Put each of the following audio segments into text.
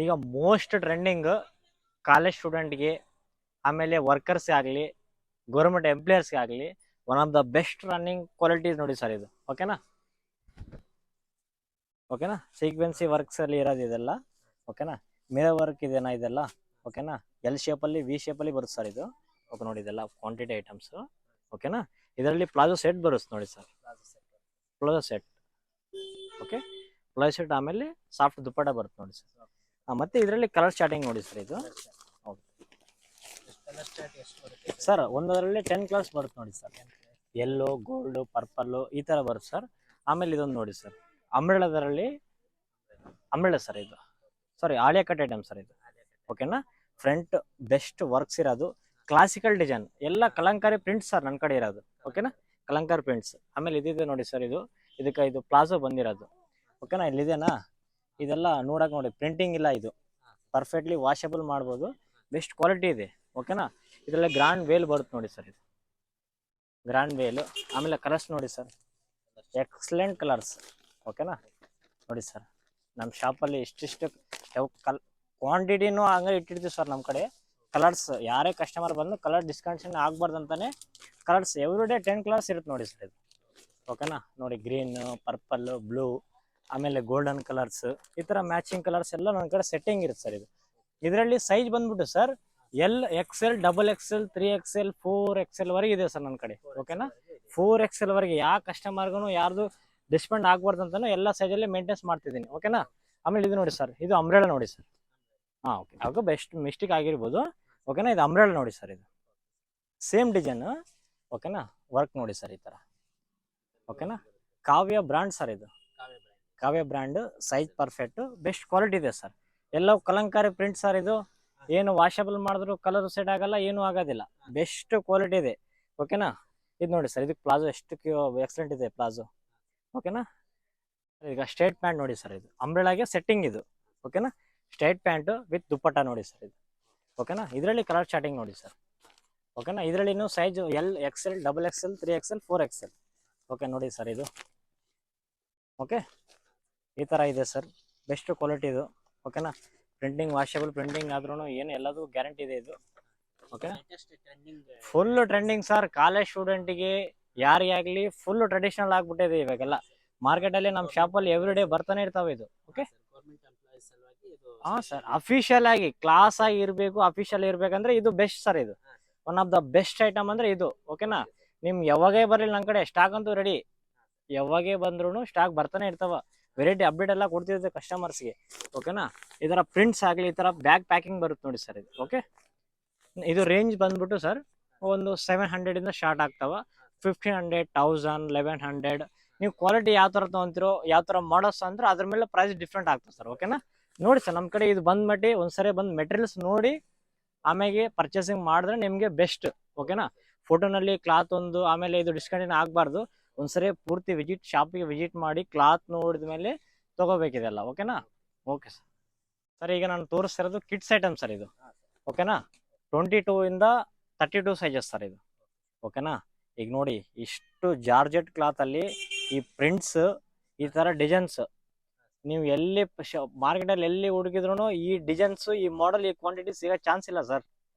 ಈಗ most trending college ಸ್ಟೂಡೆಂಟ್ಗೆ ಆಮೇಲೆ workers ಆಗಲಿ ಗೌರ್ಮೆಂಟ್ ಎಂಪ್ಲಾಯರ್ಸ್ಗೆ ಆಗಲಿ one of the best running qualities ನೋಡಿ ಸರ್ ಇದು. ಓಕೆನಾ ಓಕೆನಾ ಸೀಕ್ವೆನ್ಸಿ ವರ್ಕ್ಸ್ ಅಲ್ಲಿ ಇರೋದು ಇದೆಲ್ಲ. ಓಕೆನಾ ಮಿರರ್ ವರ್ಕ್ ಇದೆನಾ ಇದೆಲ್ಲ. ಓಕೆನಾ ಎಲ್ ಶೇಪಲ್ಲಿ ವಿ ಶೇಪಲ್ಲಿ ಬರುತ್ತೆ ಸರ್ ಇದು. ಓಕೆ ನೋಡಿ ಇದೆಲ್ಲ ಕ್ವಾಂಟಿಟಿ ಐಟಮ್ಸ್. ಓಕೆನಾ ಇದರಲ್ಲಿ ಪ್ಲಾಜೋ ಸೆಟ್ ಬರುತ್ತೆ ನೋಡಿ sir. Palazzo set. Okay palazzo set ಆಮೇಲೆ ಸಾಫ್ಟ್ ದುಪ್ಪಟ ಬರುತ್ತೆ ನೋಡಿ ಸರ್. ಮತ್ತೆ ಇದರಲ್ಲಿ ಕಲರ್ ಸ್ಟಾರ್ಟಿಂಗ್ ನೋಡಿ ಸರ್ ಇದು. ಸರ್ ಒಂದರಲ್ಲಿ 10 ಕಲರ್ಸ್ ಬರುತ್ತೆ ನೋಡಿ ಸರ್. ಯೆಲ್ಲೋ ಗೋಲ್ಡ್ ಪರ್ಪಲ್ ಈ ತರ ಬರುತ್ತೆ ಸರ್. ಆಮೇಲೆ ಇದೊಂದು ನೋಡಿ ಸರ್ ಅಂಬ್ರೆಲಾದಲ್ಲಿ ಅಂಬ್ರೆಲಾ ಸರ್ ಇದು. ಸಾರಿ ಆಲಿಯಾ ಕಟ್ ಐಟಮ್ ಸರ್ ಇದು. ಓಕೆನಾ ಫ್ರಂಟ್ ಬೆಸ್ಟ್ ವರ್ಕ್ಸ್ ಇರೋದು ಕ್ಲಾಸಿಕಲ್ ಡಿಸೈನ್ ಎಲ್ಲ ಕಲಂಕಾರಿ ಪ್ರಿಂಟ್ಸ್ ಸರ್ ನನ್ನ ಕಡೆ ಇರೋದು. ಓಕೆನಾ ಕಲಂಕಾರಿ ಪ್ರಿಂಟ್ಸ್. ಆಮೇಲೆ ಇದಿದೆ ನೋಡಿ ಸರ್ ಇದು. ಇದಕ್ಕೆ ಇದು ಪ್ಲಾಜೋ ಬಂದಿರೋದು. ಓಕೆನಾ ಇಲ್ಲಿದೆನಾ ಇದೆಲ್ಲ ನೋಡಕ್ ನೋಡಿ ಪ್ರಿಂಟಿಂಗ್ ಇಲ್ಲ ಇದು. ಪರ್ಫೆಕ್ಟ್ಲಿ ವಾಷಬಲ್ ಮಾಡ್ಬೋದು. ಬೆಸ್ಟ್ ಕ್ವಾಲಿಟಿ ಇದೆ. ಓಕೆನಾ ಇದರಲ್ಲಿ ಗ್ರ್ಯಾಂಡ್ ವೇಲ್ ಬರುತ್ತೆ ನೋಡಿ ಸರ್ ಇದು. ಗ್ರ್ಯಾಂಡ್ ವೇಲು ಆಮೇಲೆ ಕಲರ್ಸ್ ನೋಡಿ ಸರ್ ಎಕ್ಸಲೆಂಟ್ ಕಲರ್ಸ್. ಓಕೆನಾ ನೋಡಿ ಸರ್ ನಮ್ಮ ಶಾಪಲ್ಲಿ ಇಷ್ಟಿಷ್ಟು ಕ್ವಾಂಟಿಟಿನೂ ಹಂಗೆ ಇಟ್ಟಿರ್ತೀವಿ ಸರ್ ನಮ್ಮ ಕಡೆ. ಕಲರ್ಸ್ ಯಾರೇ ಕಸ್ಟಮರ್ ಬಂದು ಕಲರ್ ಡಿಸ್ಕೌಂಟ್ಷನ್ ಆಗ್ಬಾರ್ದು ಅಂತಾನೆ ಕಲರ್ಸ್ ಎವ್ರಿ ಡೇ 10 ಕಲರ್ಸ್ ಇರುತ್ತೆ ನೋಡಿ ಸರ್ ಇದು. ಓಕೆನಾ ನೋಡಿ ಗ್ರೀನ್ ಪರ್ಪಲ್ ಬ್ಲೂ ಆಮೇಲೆ ಗೋಲ್ಡನ್ ಕಲರ್ಸ್ ಈ ಥರ ಮ್ಯಾಚಿಂಗ್ ಕಲರ್ಸ್ ಎಲ್ಲ ನನ್ನ ಕಡೆ ಸೆಟ್ಟಿಂಗ್ ಇರುತ್ತೆ ಸರ್ ಇದು. ಇದರಲ್ಲಿ ಸೈಜ್ ಬಂದ್ಬಿಟ್ಟು sir L XL XXL 3XL 4XL ವರೆಗೆ ಇದೆ ಸರ್ ನನ್ನ ಕಡೆ. ಓಕೆನಾ 4XL ವರೆಗೆ ಯಾವ ಕಸ್ಟಮರ್ಗೂ ಯಾರ್ದು ಡಿಸ್ಪೆಂಡ್ ಆಗ್ಬಾರ್ದು ಅಂತಾನೆ ಎಲ್ಲ ಸೈಜಲ್ಲಿ ಮೇಂಟೈನ್ಸ್ ಮಾಡ್ತಿದ್ದೀನಿ. ಓಕೆನಾ ಆಮೇಲೆ ಇದು ನೋಡಿ ಸರ್ ಇದು ಅಂಬ್ರೆಲಾ ನೋಡಿ ಸರ್. ಹಾಂ ಓಕೆ ಆಗ ಬೆಸ್ಟ್ ಮಿಸ್ಟೇಕ್ ಆಗಿರ್ಬೋದು. ಓಕೆನಾ ಇದು ಅಂಬ್ರೆಲಾ ನೋಡಿ ಸರ್ ಇದು ಸೇಮ್ ಡಿಸೈನ್. ಓಕೆನಾ ವರ್ಕ್ ನೋಡಿ ಸರ್ ಈ ಥರ. ಓಕೆನಾ ಕಾವ್ಯ ಬ್ರ್ಯಾಂಡ್ ಸರ್ ಇದು. Kavya brand size perfect best quality ಇದೆ ಸರ್. ಎಲ್ಲವೂ ಕಲಂಕಾರಿ ಪ್ರಿಂಟ್ ಸರ್ ಇದು. ಏನು ವಾಷಬಲ್ ಮಾಡಿದ್ರು ಕಲರ್ ಸೆಟ್ ಆಗಲ್ಲ ಏನೂ ಆಗೋದಿಲ್ಲ. ಬೆಸ್ಟ್ ಕ್ವಾಲಿಟಿ ಇದೆ. ಓಕೆನಾ ಇದು ನೋಡಿ ಸರ್ ಇದಕ್ಕೆ ಪ್ಲಾಜೋ ಎಷ್ಟು ಎಕ್ಸಲೆಂಟ್ ಇದೆ ಪ್ಲಾಜೋ. ಓಕೆನಾ ಈಗ ಸ್ಟ್ರೈಟ್ ಪ್ಯಾಂಟ್ ನೋಡಿ ಸರ್ ಇದು ಅಂಬ್ರೆಲಾಗೆ ಸೆಟ್ಟಿಂಗ್ ಇದು. ಓಕೆನಾ ಸ್ಟ್ರೈಟ್ ಪ್ಯಾಂಟು ವಿತ್ ದುಪ್ಪಟ್ಟ ನೋಡಿ ಸರ್ ಇದು. ಓಕೆನಾ ಇದರಲ್ಲಿ ಕಲರ್ ಸ್ಟಾರ್ಟಿಂಗ್ ನೋಡಿ ಸರ್. ಓಕೆನಾ ಇದರಲ್ಲಿ ಇನ್ನೂ size L XL XXL 3XL 4XL. Okay ನೋಡಿ ಸರ್ ಇದು. ಓಕೆ ಈ ಥರ ಇದೆ ಸರ್ ಬೆಸ್ಟ್ ಕ್ವಾಲಿಟಿ ಇದು. ಓಕೆನಾ ಪ್ರಿಂಟಿಂಗ್ ವಾಷಬಲ್ ಪ್ರಿಂಟಿಂಗ್ ಆದ್ರೂ ಏನು ಎಲ್ಲದೂ ಗ್ಯಾರಂಟಿ ಇದೆ ಇದು. Okay full trending sir college ಸ್ಟೂಡೆಂಟಿಗೆ ಯಾರಿಗೆ ಆಗಲಿ ಫುಲ್ ಟ್ರೆಡಿಷನಲ್ ಆಗ್ಬಿಟ್ಟಿದೆ ಇವಾಗೆಲ್ಲ. ಮಾರ್ಕೆಟಲ್ಲಿ ನಮ್ಮ ಶಾಪಲ್ಲಿ ಎವ್ರಿ ಡೇ ಬರ್ತಾನೆ ಇರ್ತಾವೆ ಇದು. ಓಕೆ ಹಾಂ ಸರ್ ಅಫಿಷಿಯಲ್ ಆಗಿ ಕ್ಲಾಸ್ ಆಗಿ ಇರಬೇಕು ಅಫಿಷಿಯಲ್ ಇರಬೇಕಂದ್ರೆ ಇದು ಬೆಸ್ಟ್ ಸರ್ ಇದು. One of the best item ಅಂದರೆ ಇದು. ಓಕೆನಾ ನಿಮ್ಗೆ ಯಾವಾಗೇ ಬರಲಿ ನನ್ನ ಕಡೆ ಸ್ಟಾಕ್ ಅಂತೂ ರೆಡಿ. ಯಾವಾಗೇ ಬಂದ್ರೂ ಸ್ಟಾಕ್ ಬರ್ತಾನೆ ಇರ್ತಾವ. ವೆರೈಟಿ ಅಪ್ಡೇಟ್ ಎಲ್ಲ ಕೊಡ್ತಿರುತ್ತೆ ಕಸ್ಟಮರ್ಸ್ಗೆ. ಓಕೆನಾ ಈ ಥರ ಪ್ರಿಂಟ್ಸ್ ಆಗಲಿ ಈ ಥರ ಬ್ಯಾಗ್ ಪ್ಯಾಕಿಂಗ್ ಬರುತ್ತೆ ನೋಡಿ ಸರ್ ಇದು. ಓಕೆ ಇದು ರೇಂಜ್ ಬಂದ್ಬಿಟ್ಟು ಸರ್ ಒಂದು 700 ಸ್ಟಾರ್ಟ್ ಆಗ್ತಾವ. 1500 1000 1100 ನೀವು ಕ್ವಾಲಿಟಿ ಯಾವ ಥರ ತೊಗೊತೀರೋ ಯಾವ ಥರ ಮಾಡಲ್ಸ್ ಅಂದ್ರೆ ಅದ್ರ ಮೇಲೆ ಪ್ರೈಸ್ ಡಿಫ್ರೆಂಟ್ ಆಗ್ತದೆ ಸರ್. ಓಕೆನಾ ನೋಡಿ ಸರ್ ನಮ್ಮ ಕಡೆ ಇದು ಬಂದ್ಬಿಟ್ಟು ಒಂದ್ಸರಿ ಬಂದು ಮೆಟೀರಿಯಲ್ಸ್ ನೋಡಿ ಆಮೇಲೆ ಪರ್ಚೇಸಿಂಗ್ ಮಾಡಿದ್ರೆ ನಿಮಗೆ ಬೆಸ್ಟ್. ಓಕೆನಾ ಫೋಟೋನಲ್ಲಿ ಕ್ಲಾತ್ ಒಂದು ಆಮೇಲೆ ಇದು ಡಿಸ್ಕಂಟಿನ್ಯೂ ಆಗಬಾರ್ದು. ಒಂದ್ಸರಿ ಪೂರ್ತಿ ಶಾಪಿಗೆ ವಿಸಿಟ್ ಮಾಡಿ ಕ್ಲಾತ್ ನೋಡಿದ ಮೇಲೆ ತೊಗೋಬೇಕಿದೆಲ್ಲ. ಓಕೆನಾ ಓಕೆ ಸರ್. ಸರ್ ಈಗ ನಾನು ತೋರಿಸ್ತಿರೋದು ಕಿಡ್ಸ್ ಐಟಮ್ ಸರ್ ಇದು. ಓಕೆನಾ 22 ಇಂದ 32 ಸೈಜಸ್ ಸರ್ ಇದು. ಓಕೆನಾ ಈಗ ನೋಡಿ ಇಷ್ಟು ಜಾರ್ಜೆಟ್ ಕ್ಲಾತಲ್ಲಿ ಈ ಪ್ರಿಂಟ್ಸ್ ಈ ಥರ ಡಿಸೈನ್ಸ್ ನೀವು ಎಲ್ಲಿ ಮಾರ್ಕೆಟಲ್ಲಿ ಎಲ್ಲಿ ಹುಡುಕಿದ್ರು ಈ ಡಿಸೈನ್ಸ್ ಈ ಮಾಡೆಲ್ ಈ ಕ್ವಾಂಟಿಟಿ ಸಿಗೋ ಚಾನ್ಸ್ ಇಲ್ಲ ಸರ್.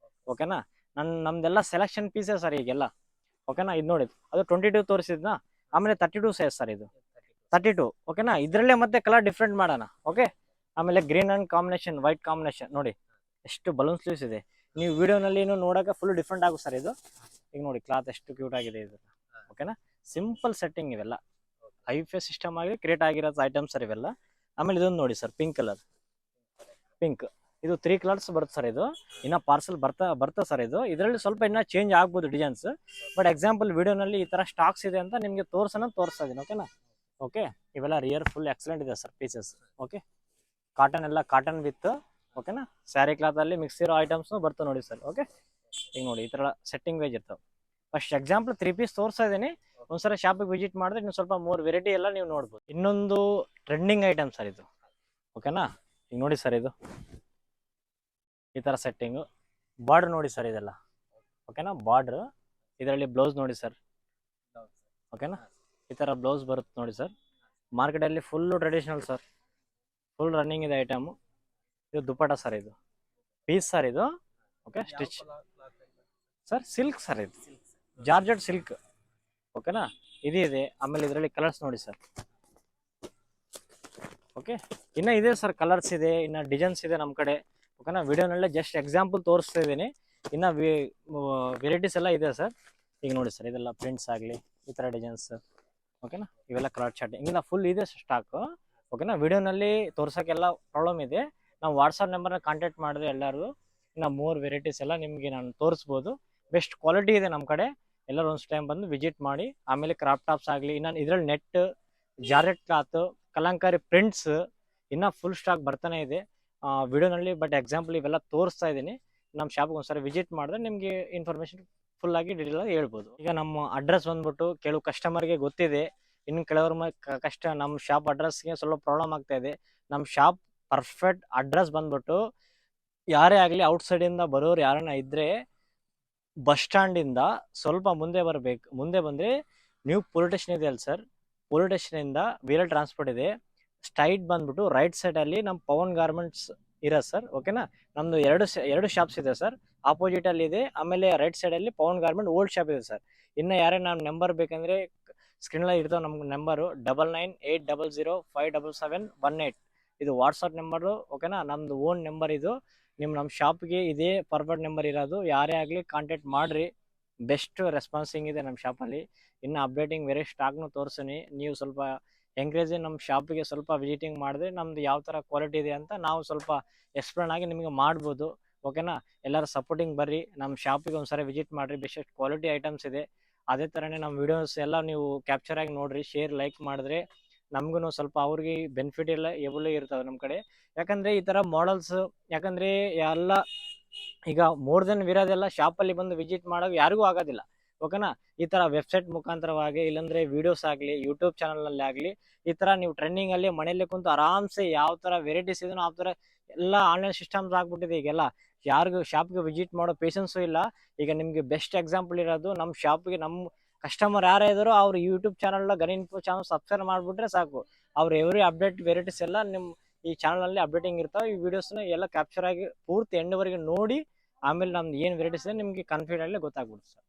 ಓಕೆನಾ ನಮ್ದೆಲ್ಲ ಸೆಲೆಕ್ಷನ್ ಪೀಸೇ ಸರ್ ಈಗೆಲ್ಲ. ಓಕೆನಾ ಇದು ನೋಡಿ ಅದು 22 ತೋರಿಸಿದ್ನಾ ಆಮೇಲೆ 32 ಸೈಜ್ ಸರ್ ಇದು 32. ಓಕೆನಾ ಇದರಲ್ಲೇ ಮತ್ತೆ ಕಲರ್ ಡಿಫ್ರೆಂಟ್ ಮಾಡೋಣ. ಓಕೆ ಆಮೇಲೆ green and combination white combination ನೋಡಿ ಎಷ್ಟು ಬಲೂನ್ ಸ್ಲೀವ್ಸ್ ಇದೆ. ನೀವು ವಿಡಿಯೋನಲ್ಲಿ ನೋಡೋಕೆ ಫುಲ್ ಡಿಫ್ರೆಂಟ್ ಆಗುತ್ತೆ ಸರ್ ಇದು. ಈಗ ನೋಡಿ ಕ್ಲಾತ್ ಎಷ್ಟು ಕ್ಯೂಟ್ ಆಗಿದೆ ಇದು. ಓಕೆನಾ ಸಿಂಪಲ್ ಸೆಟ್ಟಿಂಗ್ ಇವೆಲ್ಲ ಐಫೆ ಸಿಸ್ಟಮ್ ಆಗಿ ಕ್ರಿಯೇಟ್ ಆಗಿರೋ ಐಟಮ್ಸ್ ಸರ್ ಇವೆಲ್ಲ. ಆಮೇಲೆ ಇದೊಂದು ನೋಡಿ ಸರ್ ಪಿಂಕ್ ಕಲರ್. ಪಿಂಕ್ ಇದು 3 ಕಲರ್ಸ್ ಬರುತ್ತೆ ಸರ್ ಇದು. ಇನ್ನು ಪಾರ್ಸಲ್ ಬರ್ತಾ ಸರ್ ಇದು. ಇದರಲ್ಲಿ ಸ್ವಲ್ಪ ಇನ್ನೂ ಚೇಂಜ್ ಆಗ್ಬೋದು ಡಿಸೈನ್ಸ್. ಬಟ್ ಎಕ್ಸಾಂಪಲ್ ವಿಡಿಯೋನಲ್ಲಿ ಈ ಥರ ಸ್ಟಾಕ್ಸ್ ಇದೆ ಅಂತ ನಿಮಗೆ ತೋರಿಸ್ತಾ ಇದ್ದೀನಿ. ಓಕೆನಾ ಓಕೆ ಇವೆಲ್ಲ ರಿಯರ್ ಫುಲ್ ಎಕ್ಸಲೆಂಟ್ ಇದೆ ಸರ್ ಪೀಸಸ್. ಓಕೆ ಕಾಟನ್ ಎಲ್ಲ ಕಾಟನ್ ವಿತ್ ಓಕೆನಾ ಸ್ಯಾರಿ ಕ್ಲಾತಲ್ಲಿ ಮಿಕ್ಸ್ ಇರೋ ಐಟಮ್ಸ್ನು ಬರ್ತವೆ ನೋಡಿ ಸರ್. ಓಕೆ ಈಗ ನೋಡಿ ಈ ಥರ ಸೆಟ್ಟಿಂಗ್ ವೈಸ್ ಇರ್ತವೆ. ಫಸ್ಟ್ ಎಕ್ಸಾಂಪಲ್ 3 ಪೀಸ್ ತೋರಿಸ್ತಾ ಇದ್ದೀನಿ. ಒಂದ್ಸಲ ಶಾಪಿಗೆ ವಿಸಿಟ್ ಮಾಡಿದ್ರೆ ನೀವು ಸ್ವಲ್ಪ ಮೂರು ವೆರೈಟಿ ಎಲ್ಲ ನೀವು ನೋಡ್ಬೋದು. ಇನ್ನೊಂದು ಟ್ರೆಂಡಿಂಗ್ ಐಟಮ್ ಸರ್ ಇದು. ಓಕೆನಾ ಈಗ ನೋಡಿ ಸರ್ ಇದು ಈ ಥರ ಸೆಟ್ಟಿಂಗು ಬಾರ್ಡ್ರ್ ನೋಡಿ ಸರ್ ಇದೆಲ್ಲ. ಓಕೆನಾ ಬಾರ್ಡ್ರ್ ಇದರಲ್ಲಿ ಬ್ಲೌಸ್ ನೋಡಿ ಸರ್. ಓಕೆನಾ ಈ ಥರ ಬ್ಲೌಸ್ ಬರುತ್ತೆ ನೋಡಿ ಸರ್. ಮಾರ್ಕೆಟಲ್ಲಿ full traditional sir. Full running ಇದೆ ಐಟಮು. ಇದು ದುಪ್ಪಟ ಸರ್, ಇದು ಪೀಸ್ ಸರ್ ಇದು. Okay, stitch sir silk sir, ಇದು ಜಾರ್ಜೆಟ್ ಸಿಲ್ಕ್. ಓಕೆನಾ, ಇದು ಇದೆ. ಆಮೇಲೆ ಇದರಲ್ಲಿ ಕಲರ್ಸ್ ನೋಡಿ ಸರ್. ಓಕೆ, ಇನ್ನು ಇದೆ ಸರ್, ಕಲರ್ಸ್ ಇದೆ, ಇನ್ನು ಡಿಸೈನ್ಸ್ ಇದೆ ನಮ್ಮ ಕಡೆ. ಓಕೆನಾ, ವಿಡಿಯೋನಲ್ಲೇ ಜಸ್ಟ್ ಎಕ್ಸಾಂಪಲ್ ತೋರಿಸ್ತಾ ಇದ್ದೀನಿ. ಇನ್ನು ವೆರೈಟೀಸ್ ಎಲ್ಲ ಇದೆ ಸರ್. ಈಗ ನೋಡಿ ಸರ್, ಇದೆಲ್ಲ ಪ್ರಿಂಟ್ಸ್ ಆಗಲಿ, ಈ ಥರ ಡಿಸೈನ್ಸ್. ಓಕೆನಾ, ಇವೆಲ್ಲ ಕಲರ್ ಚಾರ್ಟ್ ಹಿಂಗೆಲ್ಲ ಫುಲ್ ಇದೆ ಸ್ಟಾಕು. ಓಕೆನಾ, ವಿಡಿಯೋನಲ್ಲಿ ತೋರ್ಸೋಕ್ಕೆಲ್ಲ ಪ್ರಾಬ್ಲಮ್ ಇದೆ. ನಾವು ವಾಟ್ಸಪ್ ನಂಬರ್ನ ಕಾಂಟ್ಯಾಕ್ಟ್ ಮಾಡಿದ್ರೆ ಎಲ್ಲರೂ ಇನ್ನು 3 ವೆರೈಟೀಸ್ ಎಲ್ಲ ನಿಮಗೆ ನಾನು ತೋರಿಸ್ಬೋದು. ಬೆಸ್ಟ್ ಕ್ವಾಲಿಟಿ ಇದೆ ನಮ್ಮ ಕಡೆ. ಎಲ್ಲರೂ ಒಂದು ಟೈಮ್ ಬಂದು ವಿಸಿಟ್ ಮಾಡಿ. ಆಮೇಲೆ ಕ್ರಾಪ್ ಟಾಪ್ಸ್ ಆಗಲಿ, ಇನ್ನು ಇದರಲ್ಲಿ net, georgette cloth, Kalamkari prints ಇನ್ನೂ ಫುಲ್ ಸ್ಟಾಕ್ ಬರ್ತಾನೆ ಇದೆ ವಿಡಿಯೋನಲ್ಲಿ. ಬಟ್ ಎಕ್ಸಾಂಪಲ್ ಇವೆಲ್ಲ ತೋರಿಸ್ತಾ ಇದ್ದೀನಿ. ನಮ್ಮ ಶಾಪ್ಗೆ ಒಂದ್ಸರಿ ವಿಸಿಟ್ ಮಾಡಿದ್ರೆ ನಿಮಗೆ ಇನ್ಫಾರ್ಮೇಷನ್ ಫುಲ್ ಆಗಿ ಡೀಟೇಲ್ ಆಗಿ ಹೇಳ್ಬೋದು. ಈಗ ನಮ್ಮ ಅಡ್ರೆಸ್ ಬಂದ್ಬಿಟ್ಟು ಕೆಲವು ಕಸ್ಟಮರ್ಗೆ ಗೊತ್ತಿದೆ, ಇನ್ನು ಕೆಲವ್ರ ಕಷ್ಟ ನಮ್ಮ ಶಾಪ್ ಅಡ್ರೆಸ್ಗೆ ಸ್ವಲ್ಪ ಪ್ರಾಬ್ಲಮ್ ಆಗ್ತಾ ಇದೆ. ನಮ್ಮ ಶಾಪ್ ಪರ್ಫೆಕ್ಟ್ ಅಡ್ರೆಸ್ ಬಂದ್ಬಿಟ್ಟು ಯಾರೇ ಆಗಲಿ ಔಟ್ಸೈಡಿಂದ ಬರೋರು ಯಾರನ್ನ ಇದ್ದರೆ ಬಸ್ ಸ್ಟ್ಯಾಂಡಿಂದ ಸ್ವಲ್ಪ ಮುಂದೆ ಬರಬೇಕು. ಮುಂದೆ ಬಂದರೆ ನ್ಯೂ ಪೊಲೀಸ್ ಸ್ಟೇಷನ್ ಇದೆ ಅಲ್ಲ ಸರ್, ಪೊಲೀಸ್ ಸ್ಟೇಷನಿಂದ ವೀರಲ್ ಟ್ರಾನ್ಸ್ಪೋರ್ಟ್ ಇದೆ. ಸ್ಟ್ರೈಟ್ ಬಂದ್ಬಿಟ್ಟು ರೈಟ್ ಸೈಡಲ್ಲಿ ನಮ್ಮ ಪವನ್ ಗಾರ್ಮೆಂಟ್ಸ್ ಇರೋದು ಸರ್. ಓಕೆನಾ, ನಮ್ಮದು ಎರಡು ಶಾಪ್ಸ್ ಇದೆ ಸರ್, ಆಪೋಸಿಟಲ್ಲಿ ಇದೆ. ಆಮೇಲೆ ರೈಟ್ ಸೈಡಲ್ಲಿ ಪವನ್ ಗಾರ್ಮೆಂಟ್ ಓಲ್ಡ್ ಶಾಪ್ ಇದೆ ಸರ್. ಇನ್ನು ಯಾರೇ ನಮ್ಮ ನಂಬರ್ ಬೇಕಂದರೆ ಸ್ಕ್ರೀನಲ್ಲಿ ಇರ್ತಾವೆ ನಮ್ಮ ನಂಬರು 9980057718. ಇದು ವಾಟ್ಸಪ್ ನಂಬರು. ಓಕೆನಾ, ನಮ್ಮದು ಓನ್ ನಂಬರ್ ಇದು. ನಮ್ಮ ಶಾಪ್ಗೆ ಇದೇ ಪರ್ಫೆಕ್ಟ್ ನಂಬರ್ ಇರೋದು. ಯಾರೇ ಆಗಲಿ ಕಾಂಟ್ಯಾಕ್ಟ್ ಮಾಡಿರಿ. ಬೆಸ್ಟ್ ರೆಸ್ಪಾನ್ಸಿಂಗ್ ಇದೆ ನಮ್ಮ ಶಾಪಲ್ಲಿ. ಇನ್ನು ಅಪ್ಡೇಟಿಂಗ್ ಬೇರೆ ಸ್ಟಾಕ್ನು ತೋರಿಸ್ತೀನಿ. ನೀವು ಸ್ವಲ್ಪ ಎಂಕರೇಜ್ ನಮ್ಮ ಶಾಪಿಗೆ ಸ್ವಲ್ಪ ವಿಸಿಟಿಂಗ್ ಮಾಡಿದ್ರೆ ನಮ್ಮದು ಯಾವ ಥರ ಕ್ವಾಲಿಟಿ ಇದೆ ಅಂತ ನಾವು ಸ್ವಲ್ಪ ಎಕ್ಸ್ಪ್ಲೇನ್ ಆಗಿ ನಿಮಗೆ ಮಾಡ್ಬೋದು. ಓಕೆನಾ, ಎಲ್ಲರೂ ಸಪೋರ್ಟಿಂಗ್ ಬರ್ರಿ, ನಮ್ಮ ಶಾಪಿಗೆ ಒಂದ್ಸರಿ ವಿಸಿಟ್ ಮಾಡಿರಿ. ಬೆಸ್ಟ್ ಕ್ವಾಲಿಟಿ ಐಟಮ್ಸ್ ಇದೆ. ಅದೇ ಥರನೇ ನಮ್ಮ ವಿಡಿಯೋಸ್ ಎಲ್ಲ ನೀವು ಕ್ಯಾಪ್ಚರ್ ಆಗಿ ನೋಡಿರಿ, ಶೇರ್ ಲೈಕ್ ಮಾಡಿದ್ರೆ ನಮಗೂ ಸ್ವಲ್ಪ ಅವ್ರಿಗೆ ಬೆನಿಫಿಟ್ ಎಲ್ಲ ಎಬಲ್ ಇರ್ತವೆ ನಮ್ಮ ಕಡೆ. ಯಾಕಂದರೆ ಈ ಥರ ಮಾಡಲ್ಸ್, ಯಾಕಂದರೆ ಎಲ್ಲ ಈಗ ಮೋರ್ ದೆನ್ ಇರೋದೆಲ್ಲ ಶಾಪಲ್ಲಿ ಬಂದು ವಿಸಿಟ್ ಮಾಡೋಕೆ ಯಾರಿಗೂ ಆಗೋದಿಲ್ಲ. ಓಕೆನಾ, ಈ ಥರ ವೆಬ್ಸೈಟ್ ಮುಖಾಂತರವಾಗಿ, ಇಲ್ಲಾಂದರೆ ವೀಡಿಯೋಸ್ ಆಗಲಿ, ಯೂಟ್ಯೂಬ್ ಚಾನಲ್ನಲ್ಲಿ ಆಗಲಿ, ಈ ಥರ ನೀವು ಟ್ರೆಂಡಿಂಗಲ್ಲಿ ಮನೆಯಲ್ಲೇ ಕುಂತು ಆರಾಮ್ಸೆ ಯಾವ ಥರ ವೆರೈಟೀಸ್ ಇದೆಯೋ ಆ ಥರ ಎಲ್ಲ ಆನ್ಲೈನ್ ಸಿಸ್ಟಮ್ಸ್ ಆಗ್ಬಿಟ್ಟಿದೆ ಈಗೆಲ್ಲ. ಯಾರಿಗೂ ಶಾಪ್ಗೆ ವಿಸಿಟ್ ಮಾಡೋ ಪೇಷನ್ಸು ಇಲ್ಲ. ಈಗ ನಿಮಗೆ ಬೆಸ್ಟ್ ಎಕ್ಸಾಂಪಲ್ ಇರೋದು ನಮ್ಮ ಶಾಪ್ಗೆ ನಮ್ಮ ಕಸ್ಟಮರ್ ಯಾರೇ ಇದ್ದಾರೋ ಅವ್ರು YouTube channel gun info channel subscribe ಮಾಡಿಬಿಟ್ರೆ ಸಾಕು. ಅವ್ರು ಎವ್ರಿ ಅಪ್ಡೇಟ್ ವೆರೈಟೀಸ್ ಎಲ್ಲ ನಿಮ್ಮ ಈ ಚಾನಲಲ್ಲಿ ಅಪ್ಡೇಟಿಂಗ್ ಇರ್ತಾವೆ. ಈ ವಿಡಿಯೋಸ್ನ ಎಲ್ಲ ಕ್ಯಾಪ್ಚರ್ ಆಗಿ ಪೂರ್ತಿ ಎಂಡ್ವರೆಗೆ ನೋಡಿ, ಆಮೇಲೆ ನಮ್ದು ಏನು ವೆರೈಟೀಸ್ ಇದೆ ನಿಮಗೆ ಕಾನ್ಫಿಡೆಂಟ್ಲಿ ಗೊತ್ತಾಗ್ಬಿಡುತ್ತೆ ಸರ್.